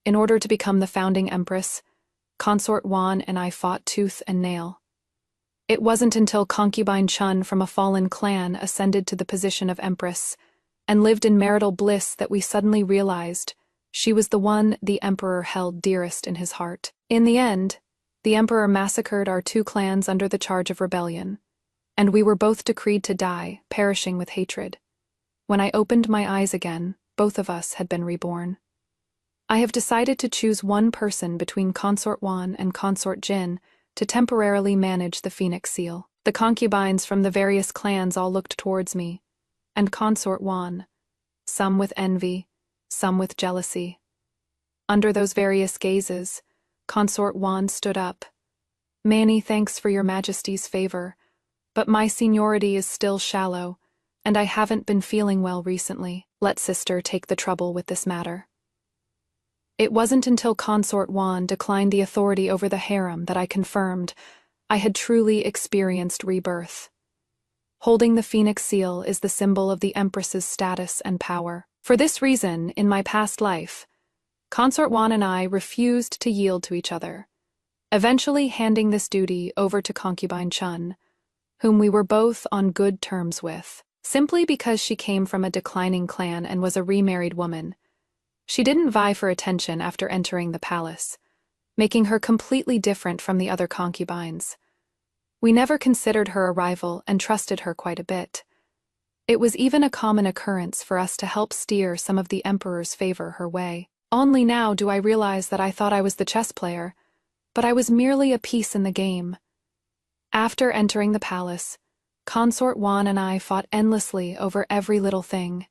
In order to become the founding Empress, Consort Wan and I fought tooth and nail. It wasn't until Concubine Chun from a fallen clan ascended to the position of Empress and lived in marital bliss that we suddenly realized she was the one the Emperor held dearest in his heart. In the end, the Emperor massacred our two clans under the charge of rebellion, and we were both decreed to die, perishing with hatred. When I opened my eyes again, both of us had been reborn. I have decided to choose one person between Consort Wan and Consort Jin to temporarily manage the Phoenix Seal. The concubines from the various clans all looked towards me, and Consort Wan, some with envy, some with jealousy. Under those various gazes, Consort Wan stood up. "Many thanks for your Majesty's favor, but my seniority is still shallow, and I haven't been feeling well recently. Let sister take the trouble with this matter." It wasn't until Consort Wan declined the authority over the harem that I confirmed I had truly experienced rebirth. Holding the Phoenix Seal is the symbol of the Empress's status and power. For this reason, in my past life, Consort Wan and I refused to yield to each other, eventually handing this duty over to Concubine Chun, whom we were both on good terms with. Simply because she came from a declining clan and was a remarried woman, she didn't vie for attention after entering the palace, making her completely different from the other concubines. We never considered her a rival and trusted her quite a bit. It was even a common occurrence for us to help steer some of the Emperor's favor her way. Only now do I realize that I thought I was the chess player, but I was merely a piece in the game. After entering the palace, Consort Wan and I fought endlessly over every little thing.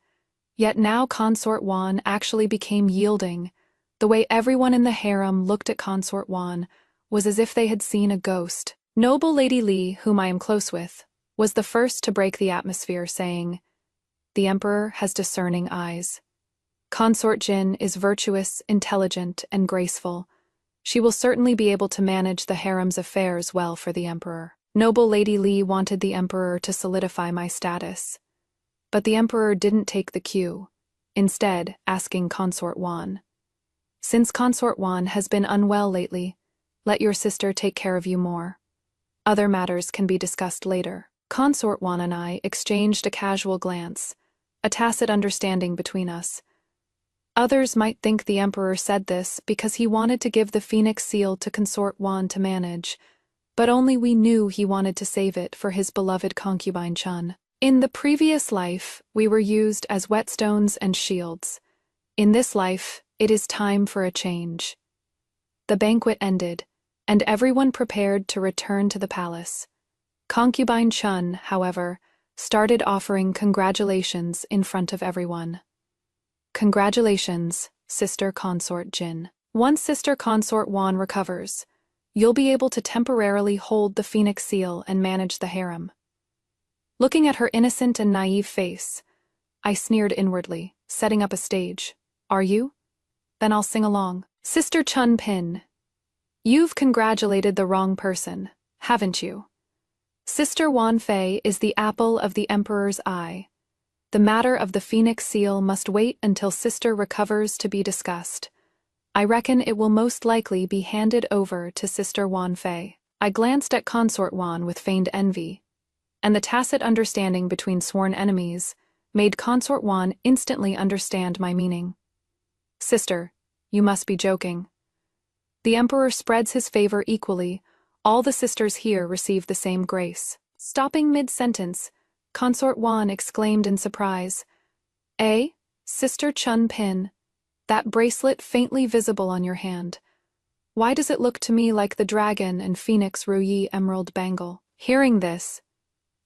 Yet now Consort Wan actually became yielding. The way everyone in the harem looked at Consort Wan was as if they had seen a ghost. Noble Lady Li, whom I am close with, was the first to break the atmosphere, saying, "The Emperor has discerning eyes. Consort Jin is virtuous, intelligent, and graceful. She will certainly be able to manage the harem's affairs well for the Emperor." Noble Lady Li wanted the Emperor to solidify my status. But the Emperor didn't take the cue, instead asking Consort Wan, "Since Consort Wan has been unwell lately, let your sister take care of you more. Other matters can be discussed later." Consort Wan and I exchanged a casual glance, a tacit understanding between us. Others might think the Emperor said this because he wanted to give the Phoenix Seal to Consort Wan to manage, but only we knew he wanted to save it for his beloved concubine Chun. In the previous life, we were used as whetstones and shields. In this life, it is time for a change. The banquet ended, and everyone prepared to return to the palace. Concubine Chun, however, started offering congratulations in front of everyone. "Congratulations, Sister Consort Jin. Once Sister Consort Wan recovers, you'll be able to temporarily hold the Phoenix Seal and manage the harem." Looking at her innocent and naive face, I sneered inwardly, setting up a stage. "Are you? Then I'll sing along. Sister Chun Pin, you've congratulated the wrong person, haven't you? Sister Wan Fei is the apple of the Emperor's eye. The matter of the Phoenix Seal must wait until Sister recovers to be discussed. I reckon it will most likely be handed over to Sister Wan Fei." I glanced at Consort Wan with feigned envy, and the tacit understanding between sworn enemies made Consort Wan instantly understand my meaning. "Sister, you must be joking. The Emperor spreads his favor equally. All the sisters here receive the same grace." Stopping mid-sentence, Consort Wan exclaimed in surprise, "Eh, Sister Chun Pin, that bracelet faintly visible on your hand. Why does it look to me like the dragon and Phoenix Ruyi emerald bangle?" Hearing this,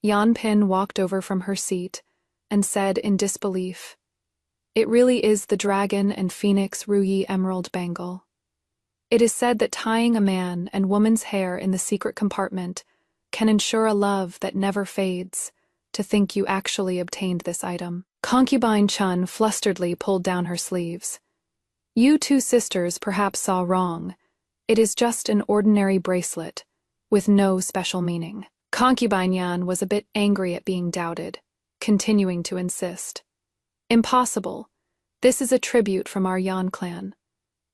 Yan Pin walked over from her seat and said in disbelief, "It really is the dragon and Phoenix Ruyi emerald bangle. It is said that tying a man and woman's hair in the secret compartment can ensure a love that never fades. To think you actually obtained this item." Concubine Chun flusteredly pulled down her sleeves. "You two sisters perhaps saw wrong. It is just an ordinary bracelet, with no special meaning." Concubine Yan was a bit angry at being doubted, continuing to insist. "Impossible. This is a tribute from our Yan clan.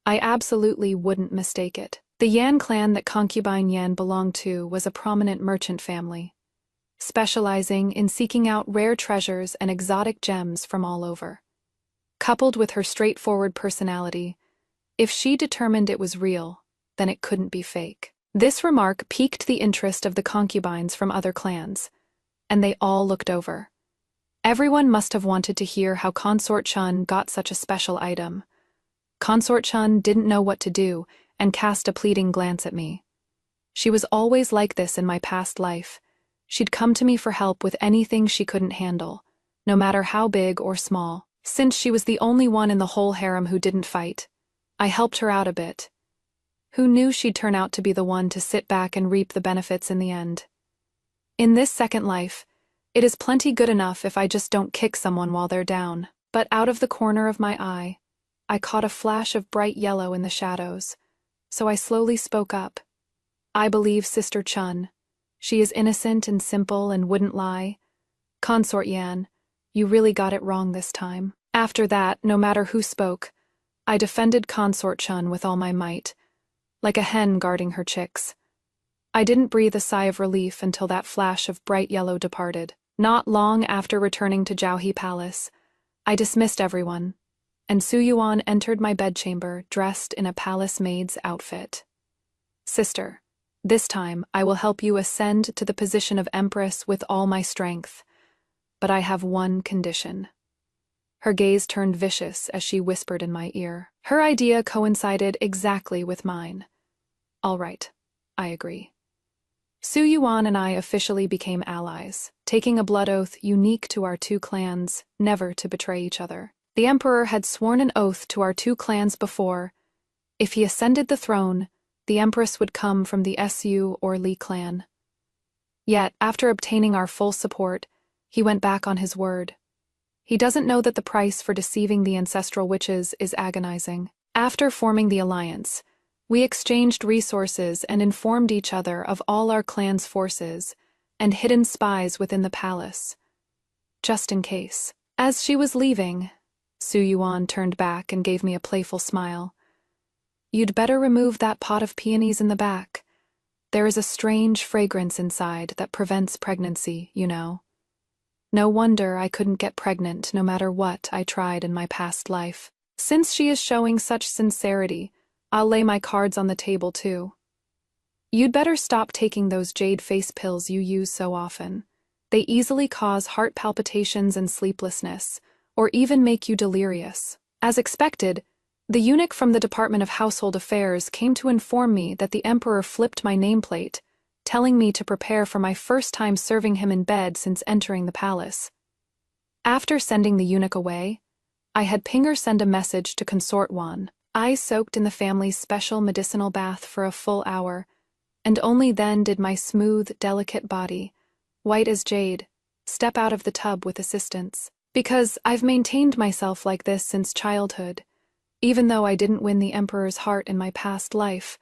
I absolutely wouldn't mistake it. The Yan clan that Concubine Yan belonged to was a prominent merchant family, specializing in seeking out rare treasures and exotic gems from all over. Coupled with her straightforward personality, if she determined it was real, then it couldn't be fake. This remark piqued the interest of the concubines from other clans, and they all looked over. Everyone must have wanted to hear how Consort Chun got such a special item. Consort Chun didn't know what to do and cast a pleading glance at me. She was always like this in my past life. She'd come to me for help with anything she couldn't handle, no matter how big or small. Since she was the only one in the whole harem who didn't fight, I helped her out a bit. Who knew she'd turn out to be the one to sit back and reap the benefits in the end? In this second life, it is plenty good enough if I just don't kick someone while they're down. But out of the corner of my eye, I caught a flash of bright yellow in the shadows, so I slowly spoke up. I believe Sister Chun. She is innocent and simple and wouldn't lie. Consort Yan, you really got it wrong this time. After that, no matter who spoke, I defended Consort Chun with all my might, like a hen guarding her chicks. I didn't breathe a sigh of relief until that flash of bright yellow departed. Not long after returning to Jiaohe Palace, I dismissed everyone, and Su Yuan entered my bedchamber dressed in a palace maid's outfit. Sister, this time I will help you ascend to the position of Empress with all my strength, but I have one condition. Her gaze turned vicious as she whispered in my ear. Her idea coincided exactly with mine. All right, I agree. Su Yuan and I officially became allies, taking a blood oath unique to our two clans, never to betray each other. The Emperor had sworn an oath to our two clans before. If he ascended the throne, the Empress would come from the Su or Li clan. Yet, after obtaining our full support, he went back on his word. He doesn't know that the price for deceiving the ancestral witches is agonizing. After forming the alliance, we exchanged resources and informed each other of all our clan's forces and hidden spies within the palace, just in case. As she was leaving, Su Yuan turned back and gave me a playful smile. You'd better remove that pot of peonies in the back. There is a strange fragrance inside that prevents pregnancy, you know. No wonder I couldn't get pregnant no matter what I tried in my past life. Since she is showing such sincerity, I'll lay my cards on the table too. You'd better stop taking those jade face pills you use so often. They easily cause heart palpitations and sleeplessness, or even make you delirious. As expected, the eunuch from the Department of Household Affairs came to inform me that the Emperor flipped my nameplate, telling me to prepare for my first time serving him in bed since entering the palace. After sending the eunuch away, I had Pinger send a message to Consort Wan. I soaked in the family's special medicinal bath for a full hour, and only then did my smooth, delicate body, white as jade, step out of the tub with assistance. Because I've maintained myself like this since childhood, even though I didn't win the Emperor's heart in my past life,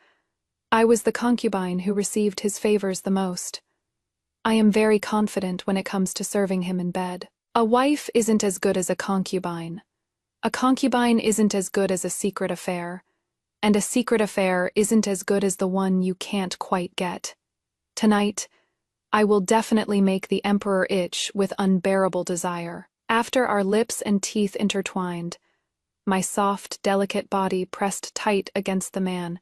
I was the concubine who received his favors the most. I am very confident when it comes to serving him in bed. A wife isn't as good as a concubine. A concubine isn't as good as a secret affair, and a secret affair isn't as good as the one you can't quite get. Tonight, I will definitely make the Emperor itch with unbearable desire. After our lips and teeth intertwined, my soft, delicate body pressed tight against the man,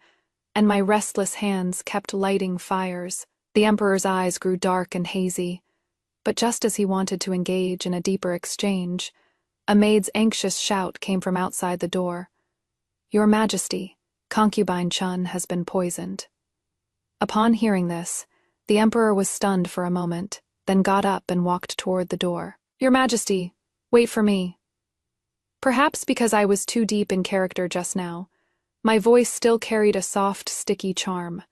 and my restless hands kept lighting fires. The Emperor's eyes grew dark and hazy, but just as he wanted to engage in a deeper exchange, a maid's anxious shout came from outside the door. Your Majesty, Concubine Chun has been poisoned. Upon hearing this, the Emperor was stunned for a moment, then got up and walked toward the door. Your Majesty, wait for me. Perhaps because I was too deep in character just now, my voice still carried a soft, sticky charm.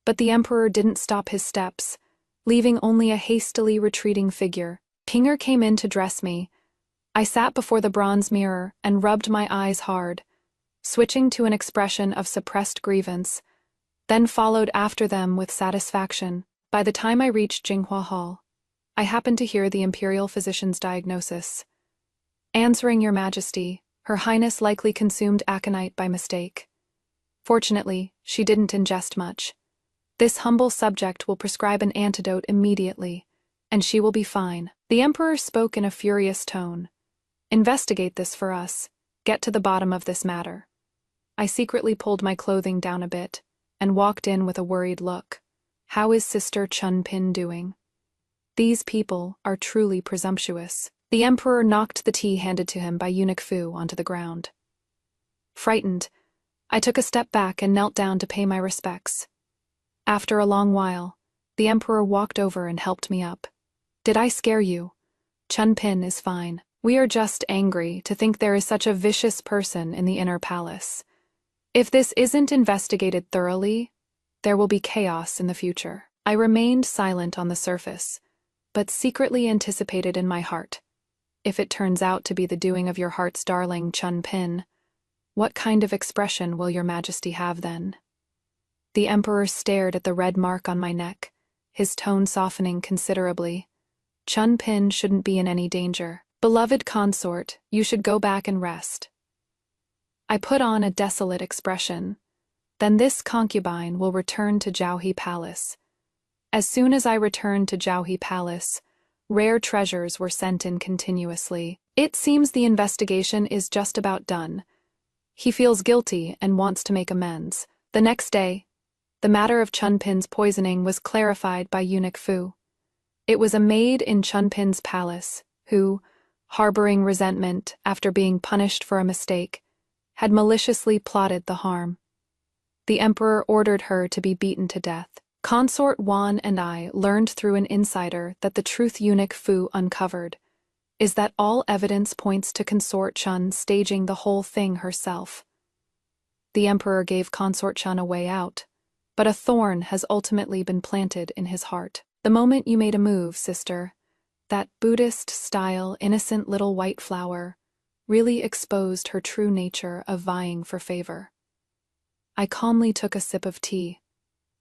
But the Emperor didn't stop his steps, leaving only a hastily retreating figure. Pinger came in to dress me. I sat before the bronze mirror and rubbed my eyes hard, switching to an expression of suppressed grievance, then followed after them with satisfaction. By the time I reached Jinghua Hall, I happened to hear the imperial physician's diagnosis. Answering Your Majesty, Her Highness likely consumed aconite by mistake. Fortunately, she didn't ingest much. This humble subject will prescribe an antidote immediately, and she will be fine. The Emperor spoke in a furious tone. Investigate this for us. Get to the bottom of this matter. I secretly pulled my clothing down a bit and walked in with a worried look. How is Sister Chun Pin doing? These people are truly presumptuous. The Emperor knocked the tea handed to him by Eunuch Fu onto the ground. Frightened, I took a step back and knelt down to pay my respects. After a long while, the Emperor walked over and helped me up. Did I scare you? Chun Pin is fine. We are just angry to think there is such a vicious person in the inner palace. If this isn't investigated thoroughly, there will be chaos in the future. I remained silent on the surface, but secretly anticipated in my heart. If it turns out to be the doing of your heart's darling Chun Pin, what kind of expression will your Majesty have then? The Emperor stared at the red mark on my neck, his tone softening considerably. Chun Pin shouldn't be in any danger. Beloved consort, you should go back and rest. I put on a desolate expression. Then this concubine will return to Jiaohe Palace. As soon as I returned to Jiaohe Palace, rare treasures were sent in continuously. It seems the investigation is just about done. He feels guilty and wants to make amends. The next day, the matter of Chun Pin's poisoning was clarified by Eunuch Fu. It was a maid in Chun Pin's palace who, harboring resentment after being punished for a mistake, had maliciously plotted the harm. The Emperor ordered her to be beaten to death. Consort Wan and I learned through an insider that the truth Eunuch Fu uncovered is that all evidence points to Consort Chun staging the whole thing herself. The Emperor gave Consort Chun a way out, but a thorn has ultimately been planted in his heart. The moment you made a move, sister, that Buddhist-style innocent little white flower really exposed her true nature of vying for favor. I calmly took a sip of tea.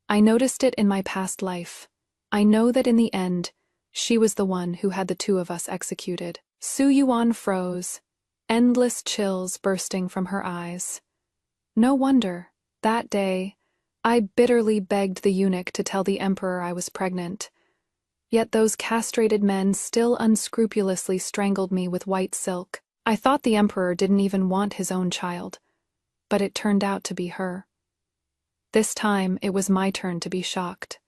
I noticed it in my past life. I know that in the end, she was the one who had the two of us executed. Su Yuan froze, endless chills bursting from her eyes. No wonder, that day, I bitterly begged the eunuch to tell the Emperor I was pregnant. Yet those castrated men still unscrupulously strangled me with white silk. I thought the Emperor didn't even want his own child, but it turned out to be her. This time, it was my turn to be shocked.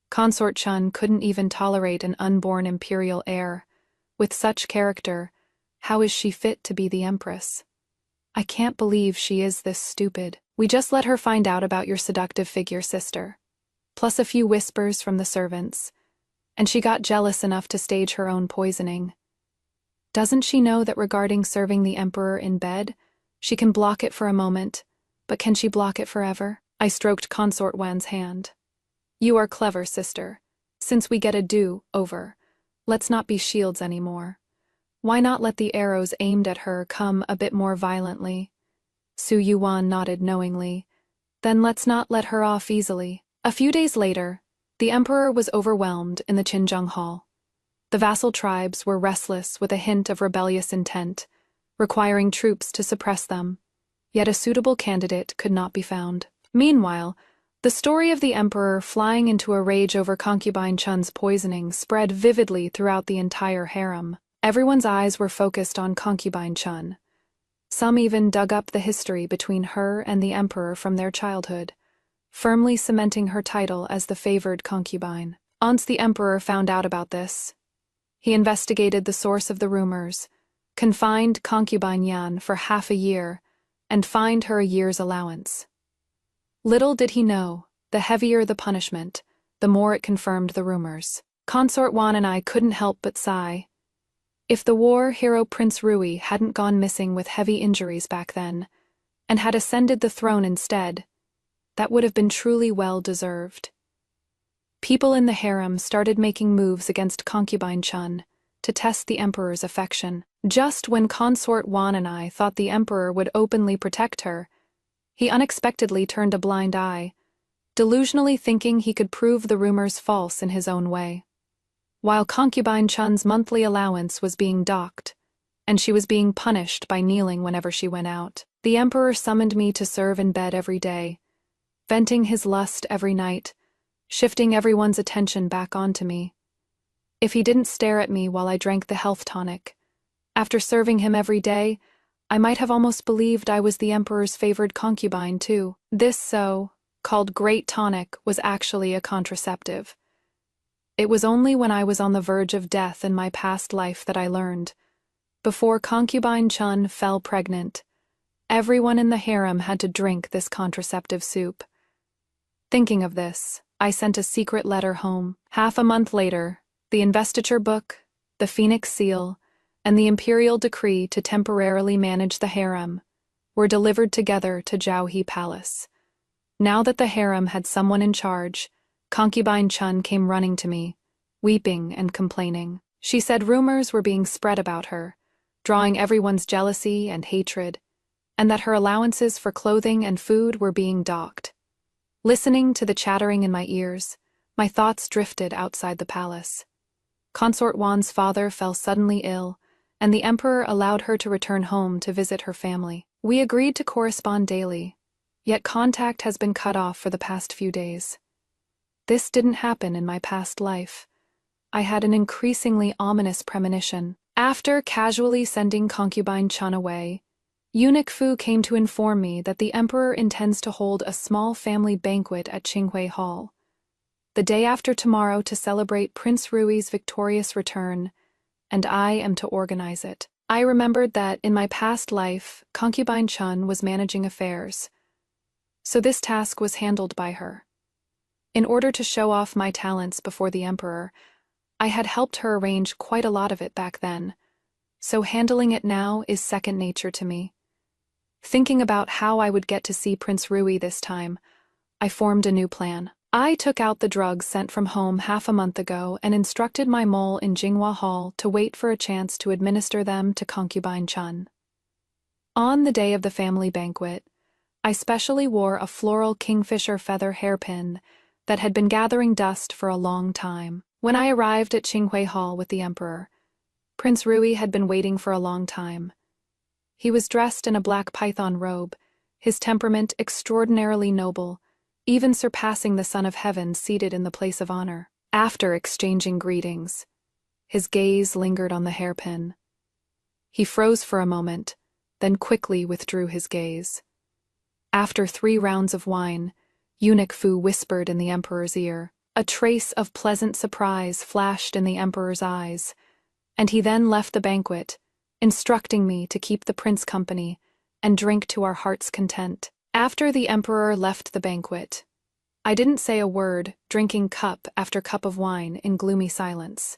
Consort Chun couldn't even tolerate an unborn imperial heir. With such character, how is she fit to be the Empress? I can't believe she is this stupid. We just let her find out about your seductive figure, sister. Plus a few whispers from the servants. And she got jealous enough to stage her own poisoning. Doesn't she know that regarding serving the Emperor in bed, she can block it for a moment, but can she block it forever? I stroked Consort Wan's hand. You are clever, sister. Since we get a do-over, let's not be shields anymore. Why not let the arrows aimed at her come a bit more violently? Su Yuan nodded knowingly. Then let's not let her off easily. A few days later, the Emperor was overwhelmed in the Qinzheng Hall. The vassal tribes were restless with a hint of rebellious intent, requiring troops to suppress them. Yet a suitable candidate could not be found. Meanwhile, the story of the Emperor flying into a rage over Concubine Chun's poisoning spread vividly throughout the entire harem. Everyone's eyes were focused on Concubine Chun. Some even dug up the history between her and the Emperor from their childhood, firmly cementing her title as the favored concubine. Once the Emperor found out about this, he investigated the source of the rumors, confined Concubine Yan for half a year, and fined her a year's allowance. Little did he know, the heavier the punishment, the more it confirmed the rumors. Consort Wan and I couldn't help but sigh. If the war hero Prince Rui hadn't gone missing with heavy injuries back then, and had ascended the throne instead, that would have been truly well-deserved. People in the harem started making moves against Concubine Chun to test the Emperor's affection. Just when Consort Wan and I thought the Emperor would openly protect her, he unexpectedly turned a blind eye, delusionally thinking he could prove the rumors false in his own way. While Concubine Chun's monthly allowance was being docked, and she was being punished by kneeling whenever she went out, the Emperor summoned me to serve in bed every day, venting his lust every night, shifting everyone's attention back onto me. If he didn't stare at me while I drank the health tonic, after serving him every day, I might have almost believed I was the Emperor's favored concubine, too. This so-called great tonic was actually a contraceptive. It was only when I was on the verge of death in my past life that I learned. Before Concubine Chun fell pregnant, everyone in the harem had to drink this contraceptive soup. Thinking of this, I sent a secret letter home. Half a month later, the investiture book, the phoenix seal, and the imperial decree to temporarily manage the harem were delivered together to Jiaohe Palace. Now that the harem had someone in charge, Concubine Chun came running to me, weeping and complaining. She said rumors were being spread about her, drawing everyone's jealousy and hatred, and that her allowances for clothing and food were being docked. Listening to the chattering in my ears, my thoughts drifted outside the palace. Consort Wan's father fell suddenly ill, and the emperor allowed her to return home to visit her family. We agreed to correspond daily, yet contact has been cut off for the past few days. This didn't happen in my past life. I had an increasingly ominous premonition. After casually sending Concubine Chun away, Eunuch Fu came to inform me that the emperor intends to hold a small family banquet at Qinghui Hall, the day after tomorrow, to celebrate Prince Rui's victorious return, and I am to organize it. I remembered that in my past life, Concubine Chun was managing affairs, so this task was handled by her. In order to show off my talents before the emperor, I had helped her arrange quite a lot of it back then, so handling it now is second nature to me. Thinking about how I would get to see Prince Rui this time, I formed a new plan. I took out the drugs sent from home half a month ago and instructed my mole in Jinghua Hall to wait for a chance to administer them to Concubine Chun. On the day of the family banquet, I specially wore a floral kingfisher feather hairpin that had been gathering dust for a long time. When I arrived at Qinghui Hall with the emperor, Prince Rui had been waiting for a long time. He was dressed in a black python robe, his temperament extraordinarily noble, even surpassing the Son of Heaven seated in the place of honor. After exchanging greetings, his gaze lingered on the hairpin. He froze for a moment, then quickly withdrew his gaze. After 3 rounds of wine, Eunuch Fu whispered in the emperor's ear. A trace of pleasant surprise flashed in the emperor's eyes, and he then left the banquet, instructing me to keep the prince company and drink to our heart's content. After the emperor left the banquet, I didn't say a word, drinking cup after cup of wine in gloomy silence,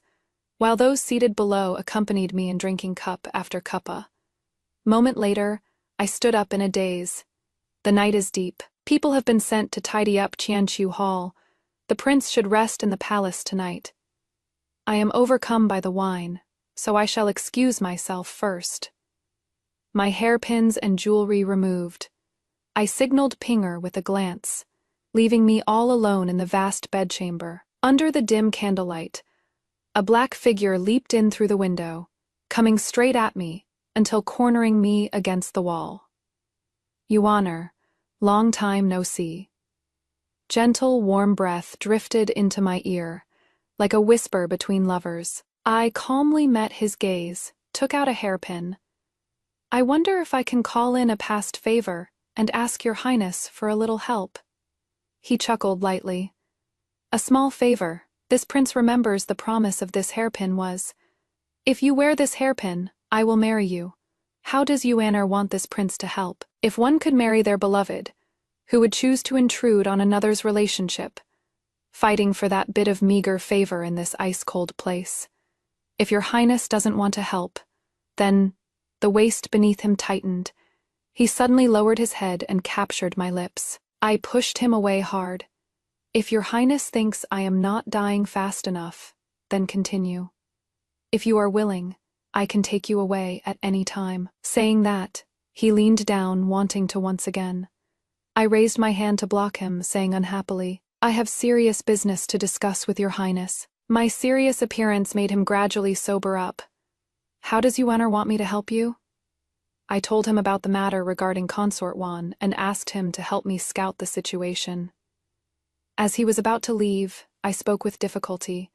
while those seated below accompanied me in drinking cup after cuppa. Moment later, I stood up in a daze. The night is deep. People have been sent to tidy up Qianqiu Hall. The prince should rest in the palace tonight. I am overcome by the wine, so I shall excuse myself first. My hairpins and jewelry removed, I signaled Pinger with a glance, leaving me all alone in the vast bedchamber. Under the dim candlelight, a black figure leaped in through the window, coming straight at me until cornering me against the wall. Yuaner, long time no see. Gentle, warm breath drifted into my ear, like a whisper between lovers. I calmly met his gaze, took out a hairpin. I wonder if I can call in a past favor and ask your highness for a little help. He chuckled lightly. A small favor. This prince remembers the promise of this hairpin was, if you wear this hairpin, I will marry you. How does Yuaner want this prince to help? If one could marry their beloved, who would choose to intrude on another's relationship, fighting for that bit of meager favor in this ice-cold place. If your highness doesn't want to help, then the waist beneath him tightened. He suddenly lowered his head and captured my lips. I pushed him away hard. If your highness thinks I am not dying fast enough, then continue. If you are willing, I can take you away at any time. Saying that, he leaned down, wanting to once again. I raised my hand to block him, saying unhappily, I have serious business to discuss with your highness. My serious appearance made him gradually sober up. How does Yuaner want me to help you? I told him about the matter regarding Consort Wan and asked him to help me scout the situation. As he was about to leave, I spoke with difficulty,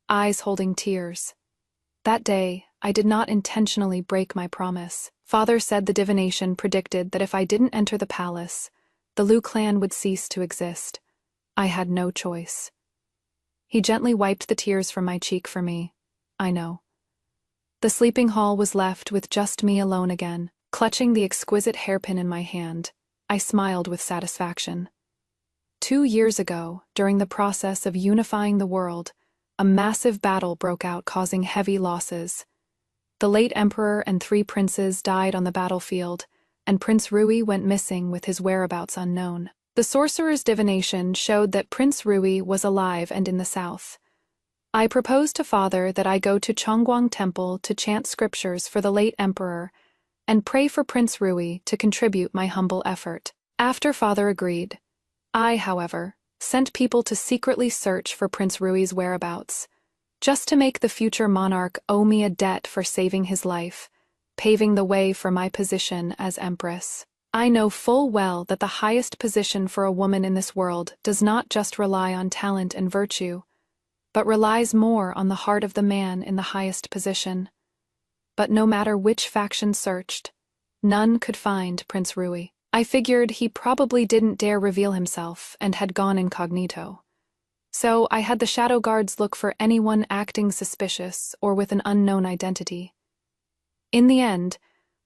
eyes holding tears. That day, I did not intentionally break my promise. Father said the divination predicted that if I didn't enter the palace, the Liu clan would cease to exist. I had no choice. He gently wiped the tears from my cheek for me. I know. The sleeping hall was left with just me alone again. Clutching the exquisite hairpin in my hand, I smiled with satisfaction. 2 years ago, during the process of unifying the world, a massive battle broke out causing heavy losses. The late emperor and 3 princes died on the battlefield, and Prince Rui went missing with his whereabouts unknown. The sorcerer's divination showed that Prince Rui was alive and in the south. I proposed to Father that I go to Chongguang Temple to chant scriptures for the late emperor and pray for Prince Rui to contribute my humble effort. After Father agreed, I, however, sent people to secretly search for Prince Rui's whereabouts, just to make the future monarch owe me a debt for saving his life, paving the way for my position as Empress. I know full well that the highest position for a woman in this world does not just rely on talent and virtue, but relies more on the heart of the man in the highest position. But no matter which faction searched, none could find Prince Rui. I figured he probably didn't dare reveal himself and had gone incognito. So I had the shadow guards look for anyone acting suspicious or with an unknown identity. In the end,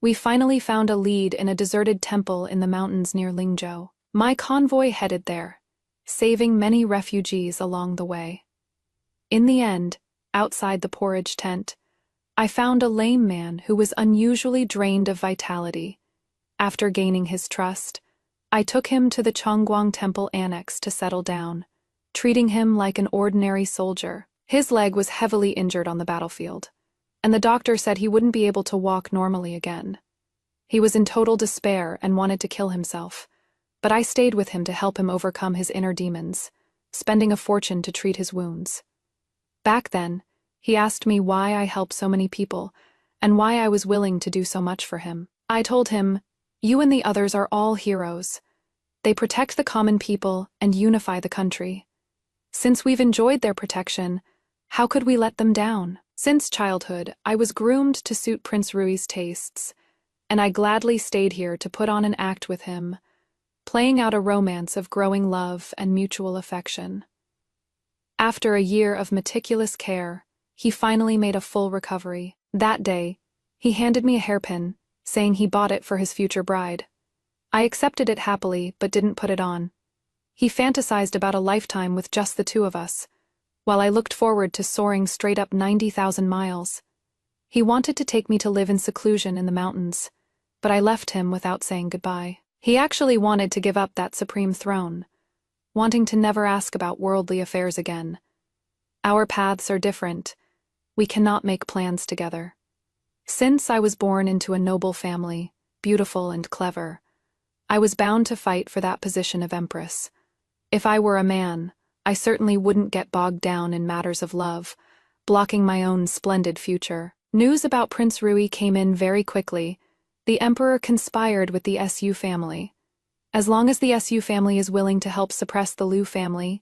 we finally found a lead in a deserted temple in the mountains near Lingzhou. My convoy headed there, saving many refugees along the way. In the end, outside the porridge tent, I found a lame man who was unusually drained of vitality. After gaining his trust, I took him to the Chongguang Temple Annex to settle down, treating him like an ordinary soldier. His leg was heavily injured on the battlefield, and the doctor said he wouldn't be able to walk normally again. He was in total despair and wanted to kill himself, but I stayed with him to help him overcome his inner demons, spending a fortune to treat his wounds. Back then, he asked me why I helped so many people and why I was willing to do so much for him. I told him, "You and the others are all heroes. They protect the common people and unify the country. Since we've enjoyed their protection, how could we let them down?" Since childhood, I was groomed to suit Prince Rui's tastes, and I gladly stayed here to put on an act with him, playing out a romance of growing love and mutual affection. After a year of meticulous care, he finally made a full recovery. That day, he handed me a hairpin, saying he bought it for his future bride. I accepted it happily, but didn't put it on. He fantasized about a lifetime with just the 2 of us, while I looked forward to soaring straight up 90,000 miles. He wanted to take me to live in seclusion in the mountains, but I left him without saying goodbye. He actually wanted to give up that supreme throne, wanting to never ask about worldly affairs again. Our paths are different. We cannot make plans together. Since I was born into a noble family, beautiful and clever, I was bound to fight for that position of Empress. If I were a man, I certainly wouldn't get bogged down in matters of love, blocking my own splendid future. News about Prince Rui came in very quickly. The Emperor conspired with the Su family. As long as the Su family is willing to help suppress the Liu family,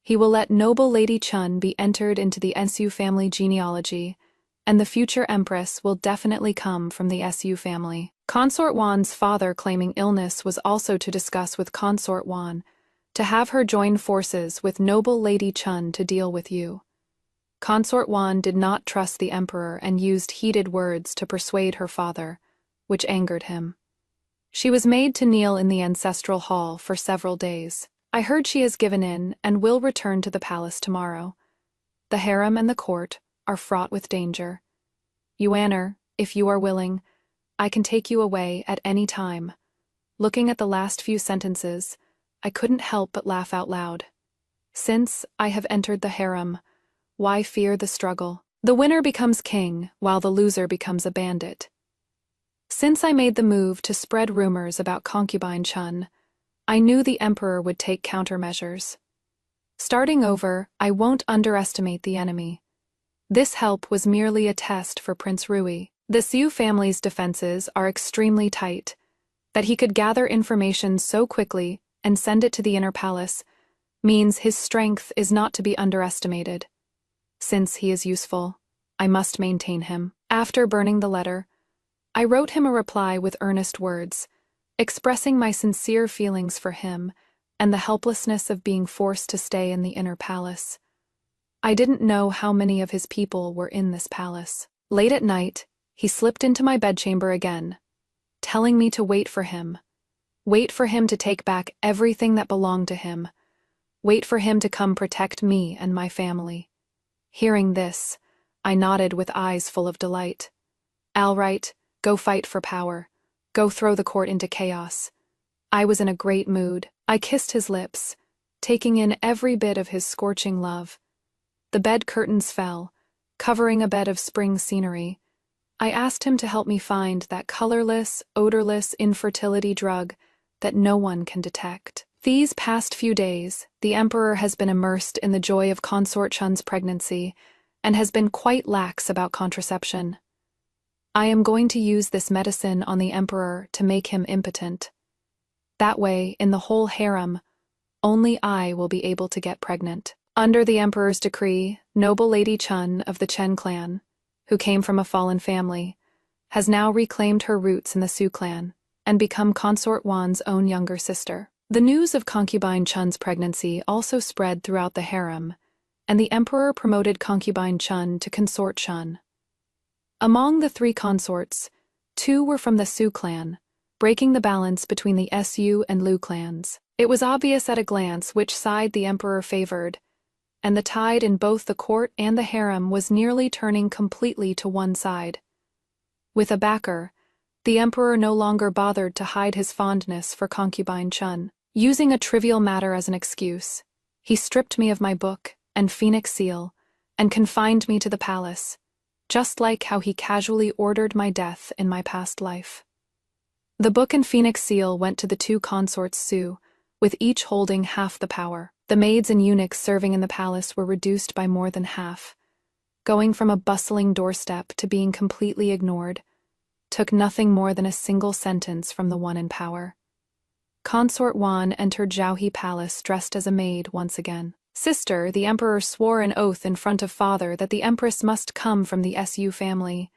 he will let noble Lady Chun be entered into the Su family genealogy, and the future Empress will definitely come from the Su family. Consort Wan's father claiming illness was also to discuss with Consort Wan, to have her join forces with noble Lady Chun to deal with you. Consort Wan did not trust the Emperor and used heated words to persuade her father, which angered him. She was made to kneel in the ancestral hall for several days. I heard she has given in and will return to the palace tomorrow. The harem and the court are fraught with danger. Yuaner, if you are willing, I can take you away at any time. Looking at the last few sentences, I couldn't help but laugh out loud. Since I have entered the harem, why fear the struggle? The winner becomes king, while the loser becomes a bandit. Since I made the move to spread rumors about Concubine Chun, I knew the Emperor would take countermeasures. Starting over, I won't underestimate the enemy. This help was merely a test for Prince Rui. The Sioux family's defenses are extremely tight. That he could gather information so quickly and send it to the inner palace means his strength is not to be underestimated. Since he is useful, I must maintain him. After burning the letter, I wrote him a reply with earnest words, expressing my sincere feelings for him and the helplessness of being forced to stay in the inner palace. I didn't know how many of his people were in this palace. Late at night, he slipped into my bedchamber again, telling me to wait for him to take back everything that belonged to him, wait for him to come protect me and my family. Hearing this, I nodded with eyes full of delight. All right, go fight for power. Go throw the court into chaos. I was in a great mood. I kissed his lips, taking in every bit of his scorching love. The bed curtains fell, covering a bed of spring scenery. I asked him to help me find that colorless, odorless infertility drug that no one can detect. These past few days, the Emperor has been immersed in the joy of Consort Chun's pregnancy and has been quite lax about contraception. I am going to use this medicine on the Emperor to make him impotent. That way, in the whole harem, only I will be able to get pregnant. Under the Emperor's decree, noble Lady Chun of the Chen clan, who came from a fallen family, has now reclaimed her roots in the Sioux clan and become Consort Wan's own younger sister. The news of Concubine Chun's pregnancy also spread throughout the harem, and the Emperor promoted Concubine Chun to Consort Chun. Among the 3 consorts, 2 were from the Sioux clan, breaking the balance between the Su and Lu clans. It was obvious at a glance which side the Emperor favored, and the tide in both the court and the harem was nearly turning completely to one side. With a backer, the Emperor no longer bothered to hide his fondness for Concubine Chun. Using a trivial matter as an excuse, he stripped me of my book and phoenix seal and confined me to the palace, just like how he casually ordered my death in my past life. The book and phoenix seal went to the 2 consorts Sioux, with each holding half the power. The maids and eunuchs serving in the palace were reduced by more than half. Going from a bustling doorstep to being completely ignored took nothing more than a single sentence from the one in power. Consort Wan entered Zhaohe Palace dressed as a maid once again. Sister, the Emperor swore an oath in front of father that the Empress must come from the Su family.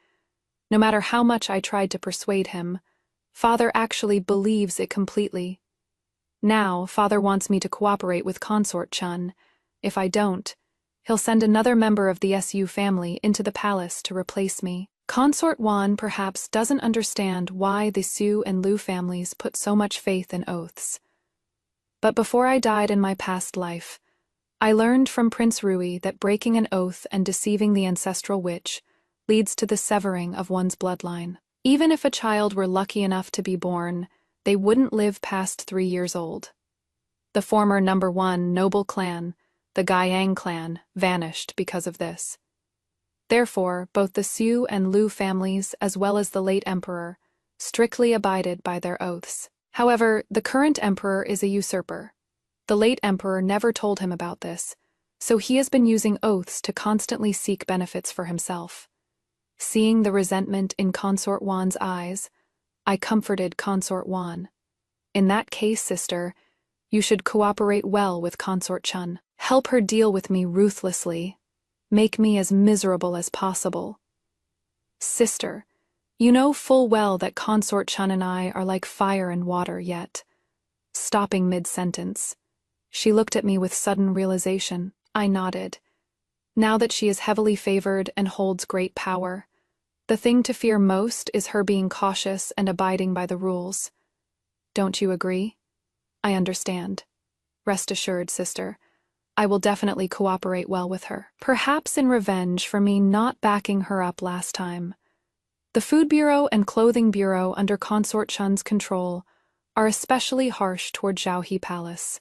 No matter how much I tried to persuade him, father actually believes it completely. Now, father wants me to cooperate with Consort Chun. If I don't, he'll send another member of the Su family into the palace to replace me. Consort Wan perhaps doesn't understand why the Sioux and Lu families put so much faith in oaths. But before I died in my past life, I learned from Prince Rui that breaking an oath and deceiving the ancestral witch leads to the severing of one's bloodline. Even if a child were lucky enough to be born, they wouldn't live past 3 years old. The former number 1 noble clan, the Guiyang clan, vanished because of this. Therefore, both the Sioux and Lu families, as well as the late emperor, strictly abided by their oaths. However, the current emperor is a usurper. The late emperor never told him about this, so he has been using oaths to constantly seek benefits for himself. Seeing the resentment in Consort Wan's eyes, I comforted Consort Wan. In that case, sister, you should cooperate well with Consort Chun. Help her deal with me ruthlessly. Make me as miserable as possible. Sister, you know full well that Consort Chun and I are like fire and water yet. Stopping mid-sentence, she looked at me with sudden realization. I nodded. Now that she is heavily favored and holds great power, the thing to fear most is her being cautious and abiding by the rules. Don't you agree? I understand. Rest assured, sister. I will definitely cooperate well with her. Perhaps in revenge for me not backing her up last time. The Food Bureau and Clothing Bureau under Consort Chun's control are especially harsh toward Zhaohe Palace.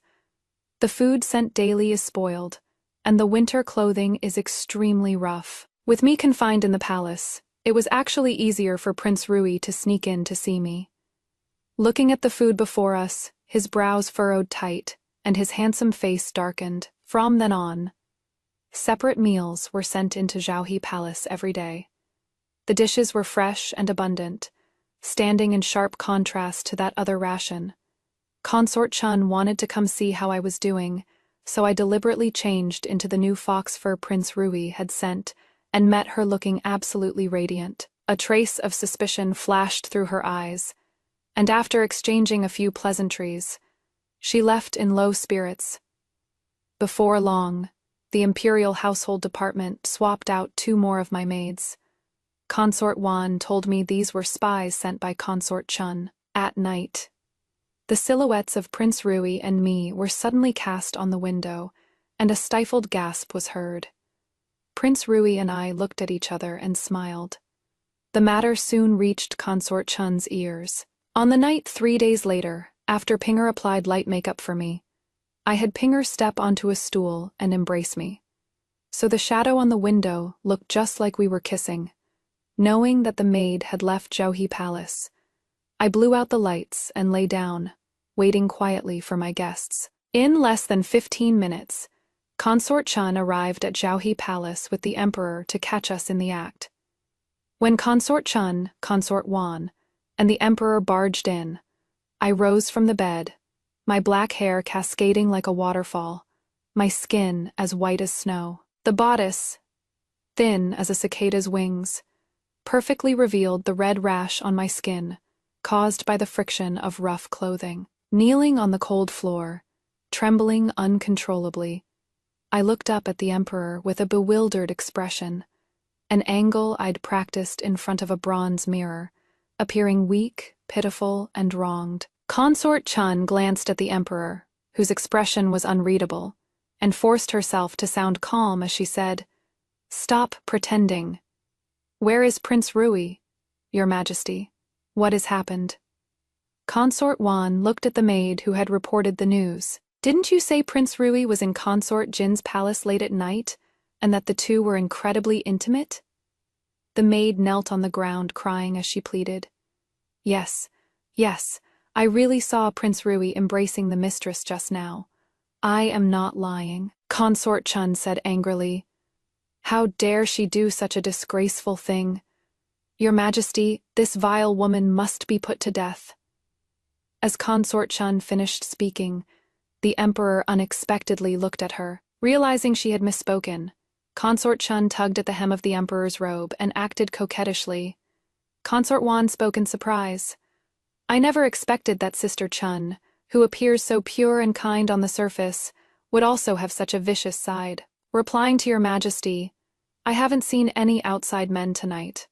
The food sent daily is spoiled, and the winter clothing is extremely rough. With me confined in the palace, it was actually easier for Prince Rui to sneak in to see me. Looking at the food before us, his brows furrowed tight, and his handsome face darkened. From then on, separate meals were sent into Zhaohe Palace every day. The dishes were fresh and abundant, standing in sharp contrast to that other ration. Consort Chun wanted to come see how I was doing, so I deliberately changed into the new fox fur Prince Rui had sent and met her looking absolutely radiant. A trace of suspicion flashed through her eyes, and after exchanging a few pleasantries, she left in low spirits. Before long, the Imperial Household Department swapped out 2 more of my maids. Consort Wan told me these were spies sent by Consort Chun. At night, the silhouettes of Prince Rui and me were suddenly cast on the window, and a stifled gasp was heard. Prince Rui and I looked at each other and smiled. The matter soon reached Consort Chun's ears. On the night 3 days later, after Pinger applied light makeup for me, I had Pinger step onto a stool and embrace me. So the shadow on the window looked just like we were kissing. Knowing that the maid had left Zhouhe Palace, I blew out the lights and lay down, waiting quietly for my guests. In less than 15 minutes, Consort Chun arrived at Zhouhe Palace with the Emperor to catch us in the act. When Consort Chun, Consort Wan, and the Emperor barged in, I rose from the bed, my black hair cascading like a waterfall, my skin as white as snow. The bodice, thin as a cicada's wings, perfectly revealed the red rash on my skin, caused by the friction of rough clothing. Kneeling on the cold floor, trembling uncontrollably, I looked up at the Emperor with a bewildered expression, an angle I'd practiced in front of a bronze mirror, appearing weak, pitiful, and wronged. Consort Chun glanced at the Emperor, whose expression was unreadable, and forced herself to sound calm as she said, "Stop pretending. Where is Prince Rui, Your Majesty? What has happened?" Consort Wan looked at the maid who had reported the news. "Didn't you say Prince Rui was in Consort Jin's palace late at night, and that the two were incredibly intimate?" The maid knelt on the ground crying as she pleaded. Yes, I really saw Prince Rui embracing the mistress just now. I am not lying," Consort Chun said angrily. "How dare she do such a disgraceful thing? Your Majesty, this vile woman must be put to death." As Consort Chun finished speaking, the Emperor unexpectedly looked at her. Realizing she had misspoken, Consort Chun tugged at the hem of the Emperor's robe and acted coquettishly. Consort Wan spoke in surprise. "I never expected that Sister Chun, who appears so pure and kind on the surface, would also have such a vicious side. Replying to Your Majesty, I haven't seen any outside men tonight.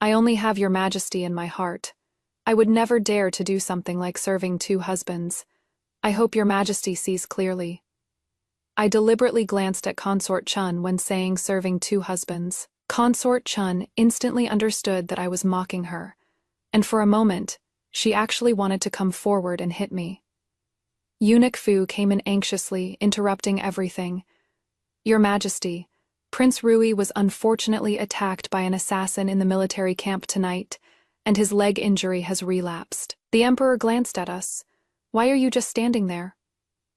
I only have Your Majesty in my heart. I would never dare to do something like serving 2 husbands. I hope Your Majesty sees clearly." I deliberately glanced at Consort Chun when saying serving 2 husbands. Consort Chun instantly understood that I was mocking her, and for a moment, she actually wanted to come forward and hit me. Eunuch Fu came in anxiously, interrupting everything. "Your Majesty, Prince Rui was unfortunately attacked by an assassin in the military camp tonight, and his leg injury has relapsed." The Emperor glanced at us. "Why are you just standing there?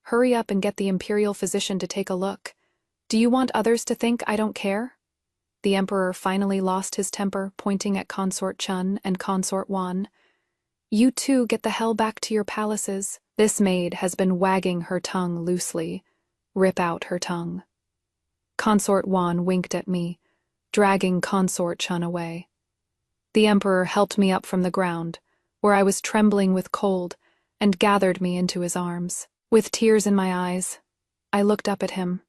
Hurry up and get the Imperial physician to take a look. Do you want others to think I don't care?" The Emperor finally lost his temper, pointing at Consort Chun and Consort Wan. "You two get the hell back to your palaces. This maid has been wagging her tongue loosely. Rip out her tongue." Consort Wan winked at me, dragging Consort Chun away. The Emperor helped me up from the ground, where I was trembling with cold, and gathered me into his arms. With tears in my eyes, I looked up at him.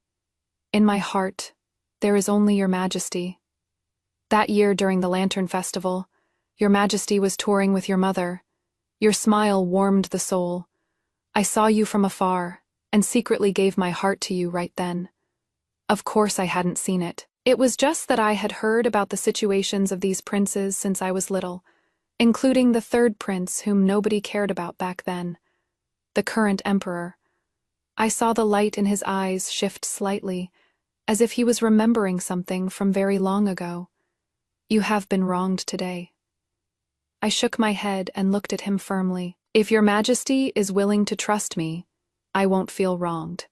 "In my heart, there is only Your Majesty. That year during the Lantern Festival, Your Majesty was touring with your mother. Your smile warmed the soul. I saw you from afar, and secretly gave my heart to you right then. Of course I hadn't seen it. It was just that I had heard about the situations of these princes since I was little, including the 3rd prince whom nobody cared about back then, the current emperor. I saw the light in his eyes shift slightly, as if he was remembering something from very long ago. You have been wronged today." I shook my head and looked at him firmly. "If Your Majesty is willing to trust me, I won't feel wronged."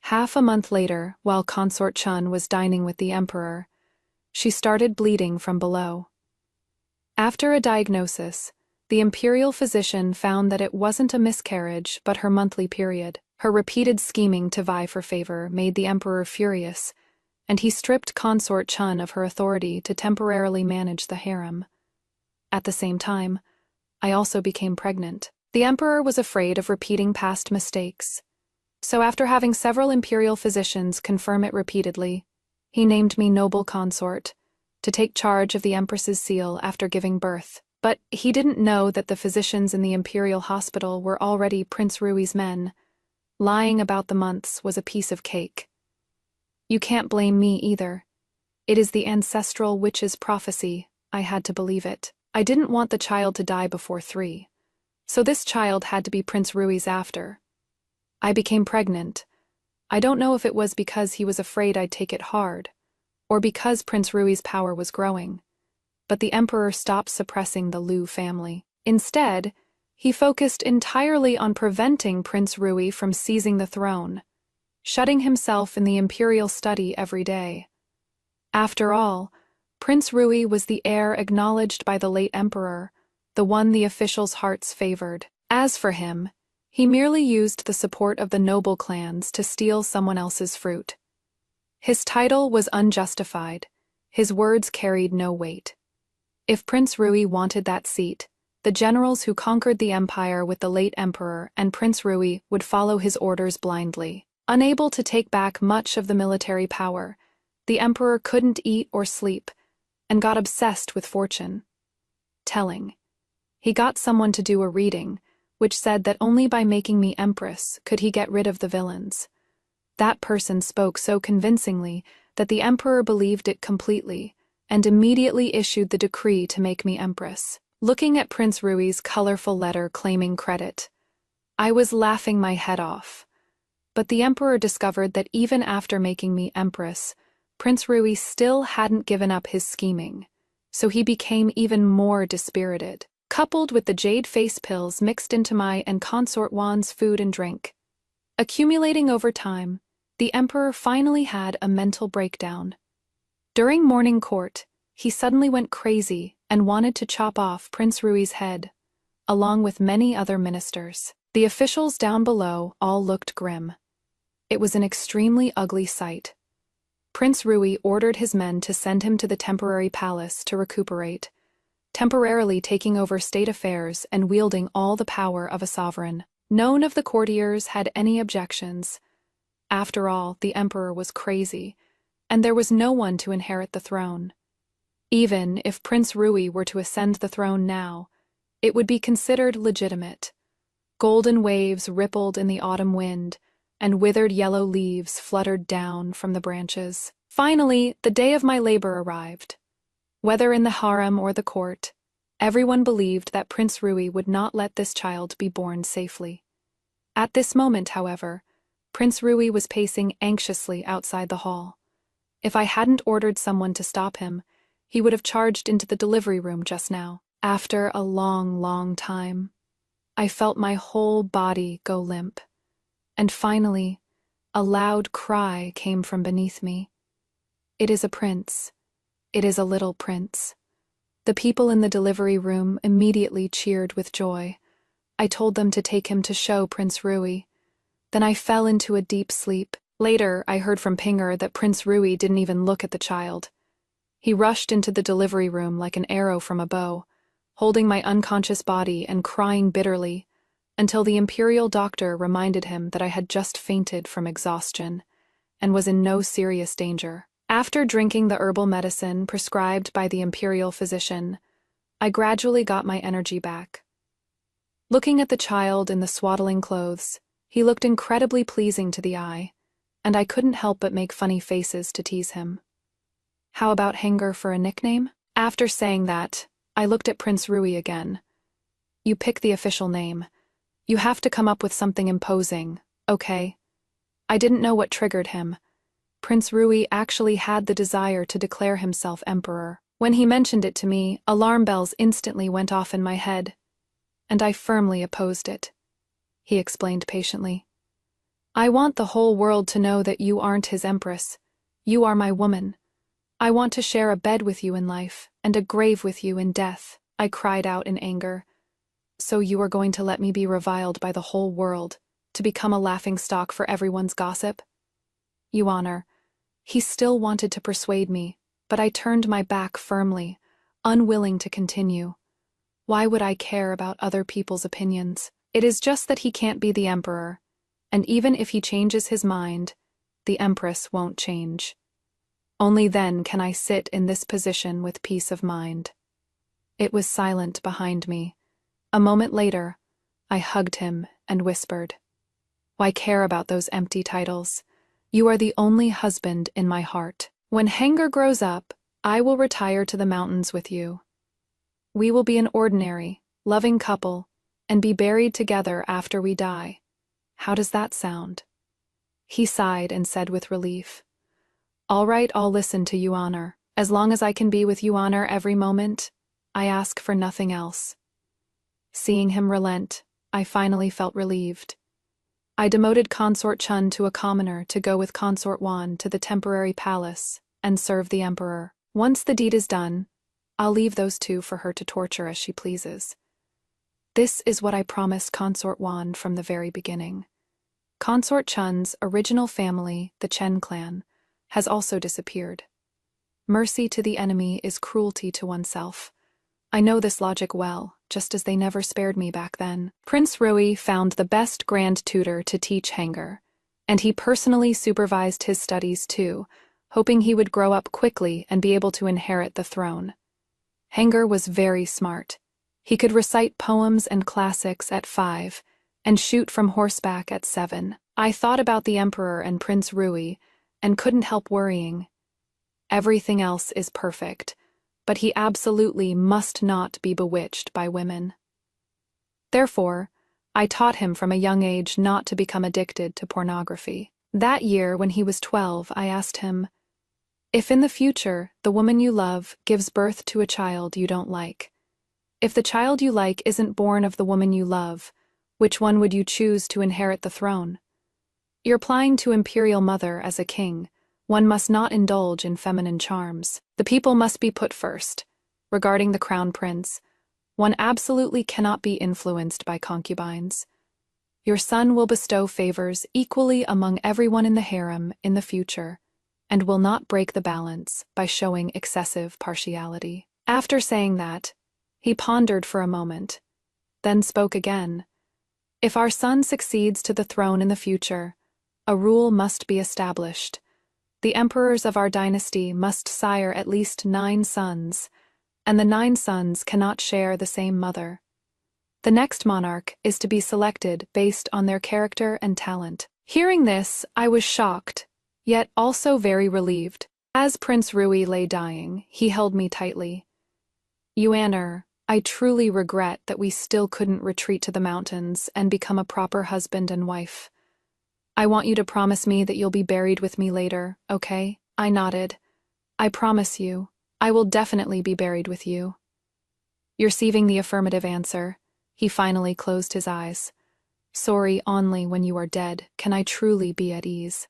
Half a month later, while Consort Chun was dining with the Emperor, She started bleeding from below. After a diagnosis, the imperial physician found that it wasn't a miscarriage but her monthly period. Her repeated scheming to vie for favor made the emperor furious, and he stripped Consort Chun of her authority to temporarily manage the harem. At the same time, I also became pregnant. The emperor was afraid of repeating past mistakes, so after having several imperial physicians confirm it repeatedly, he named me noble consort to take charge of the empress's seal after giving birth. But he didn't know that the physicians in the imperial hospital were already Prince Rui's men. Lying about the months was a piece of cake. You can't blame me either. It is the ancestral witch's prophecy. I had to believe it. I didn't want the child to die before 3. So this child had to be Prince Rui's after. I became pregnant. I don't know if it was because he was afraid I'd take it hard, or because Prince Rui's power was growing. But the emperor stopped suppressing the Liu family. Instead, he focused entirely on preventing Prince Rui from seizing the throne, shutting himself in the imperial study every day. After all, Prince Rui was the heir acknowledged by the late emperor, the one the officials' hearts favored. As for him, he merely used the support of the noble clans to steal someone else's fruit. His title was unjustified. His words carried no weight. If Prince Rui wanted that seat, the generals who conquered the empire with the late emperor and Prince Rui would follow his orders blindly. Unable to take back much of the military power, the emperor couldn't eat or sleep, and got obsessed with fortune telling. He got someone to do a reading, which said that only by making me Empress could he get rid of the villains. That person spoke so convincingly that the emperor believed it completely, and immediately issued the decree to make me Empress. Looking at Prince Rui's colorful letter claiming credit, I was laughing my head off. But the emperor discovered that even after making me Empress, Prince Rui still hadn't given up his scheming, so he became even more dispirited. Coupled with the jade face pills mixed into my and Consort Wan's food and drink. Accumulating over time, the emperor finally had a mental breakdown. During morning court, he suddenly went crazy and wanted to chop off Prince Rui's head, along with many other ministers. The officials down below all looked grim. It was an extremely ugly sight. Prince Rui ordered his men to send him to the temporary palace to recuperate, temporarily taking over state affairs and wielding all the power of a sovereign. None of the courtiers had any objections. After all, the emperor was crazy, and there was no one to inherit the throne. Even if Prince Rui were to ascend the throne now, it would be considered legitimate. Golden waves rippled in the autumn wind, and withered yellow leaves fluttered down from the branches. Finally, the day of my labor arrived. Whether in the harem or the court, everyone believed that Prince Rui would not let this child be born safely. At this moment, however, Prince Rui was pacing anxiously outside the hall. If I hadn't ordered someone to stop him, he would have charged into the delivery room just now. After a long, long time, I felt my whole body go limp. And finally, a loud cry came from beneath me. It is a prince. It is a little prince. The people in the delivery room immediately cheered with joy. I told them to take him to show Prince Rui. Then I fell into a deep sleep. Later, I heard from Pinger that Prince Rui didn't even look at the child. He rushed into the delivery room like an arrow from a bow, holding my unconscious body and crying bitterly, until the imperial doctor reminded him that I had just fainted from exhaustion and was in no serious danger. After drinking the herbal medicine prescribed by the imperial physician, I gradually got my energy back. Looking at the child in the swaddling clothes, he looked incredibly pleasing to the eye, and I couldn't help but make funny faces to tease him. How about Hanger for a nickname? After saying that, I looked at Prince Rui again. You pick the official name. You have to come up with something imposing, okay? I didn't know what triggered him. Prince Rui actually had the desire to declare himself emperor. When he mentioned it to me, alarm bells instantly went off in my head, and I firmly opposed it. He explained patiently. I want the whole world to know that you aren't his empress. You are my woman. I want to share a bed with you in life, and a grave with you in death, I cried out in anger. So you are going to let me be reviled by the whole world, to become a laughingstock for everyone's gossip? Your Honor, he still wanted to persuade me, but I turned my back firmly, unwilling to continue. Why would I care about other people's opinions? It is just that he can't be the emperor, and even if he changes his mind, the Empress won't change. Only then can I sit in this position with peace of mind. It was silent behind me. A moment later, I hugged him and whispered, "Why care about those empty titles? You are the only husband in my heart. When Hanger grows up, I will retire to the mountains with you. We will be an ordinary, loving couple, and be buried together after we die. How does that sound?" He sighed and said with relief, "All right, I'll listen to you, Honor. As long as I can be with you, Honor, every moment, I ask for nothing else." Seeing him relent, I finally felt relieved. I demoted Consort Chun to a commoner to go with Consort Wan to the temporary palace and serve the emperor. Once the deed is done, I'll leave those two for her to torture as she pleases. This is what I promised Consort Wan from the very beginning. Consort Chun's original family, the Chen clan, has also disappeared. Mercy to the enemy is cruelty to oneself. I know this logic well, just as they never spared me back then. Prince Rui found the best grand tutor to teach Hanger, and he personally supervised his studies too, hoping he would grow up quickly and be able to inherit the throne. Hanger was very smart. He could recite poems and classics at 5, and shoot from horseback at 7. I thought about the Emperor and Prince Rui, and couldn't help worrying. Everything else is perfect, but he absolutely must not be bewitched by women. Therefore, I taught him from a young age not to become addicted to pornography. That year, when he was 12, I asked him, "If in the future the woman you love gives birth to a child you don't like, if the child you like isn't born of the woman you love, which one would you choose to inherit the throne? You're applying to imperial mother as a king. One must not indulge in feminine charms. The people must be put first. Regarding the crown prince, one absolutely cannot be influenced by concubines. Your son will bestow favors equally among everyone in the harem in the future, and will not break the balance by showing excessive partiality." After saying that, he pondered for a moment, then spoke again. "If our son succeeds to the throne in the future, a rule must be established. The emperors of our dynasty must sire at least 9 sons, and the 9 sons cannot share the same mother. The next monarch is to be selected based on their character and talent." Hearing this, I was shocked, yet also very relieved. As Prince Rui lay dying, he held me tightly. "Yuaner, I truly regret that we still couldn't retreat to the mountains and become a proper husband and wife. I want you to promise me that you'll be buried with me later, okay?" I nodded. "I promise you, I will definitely be buried with you." Receiving the affirmative answer, he finally closed his eyes. "Sorry, only when you are dead can I truly be at ease."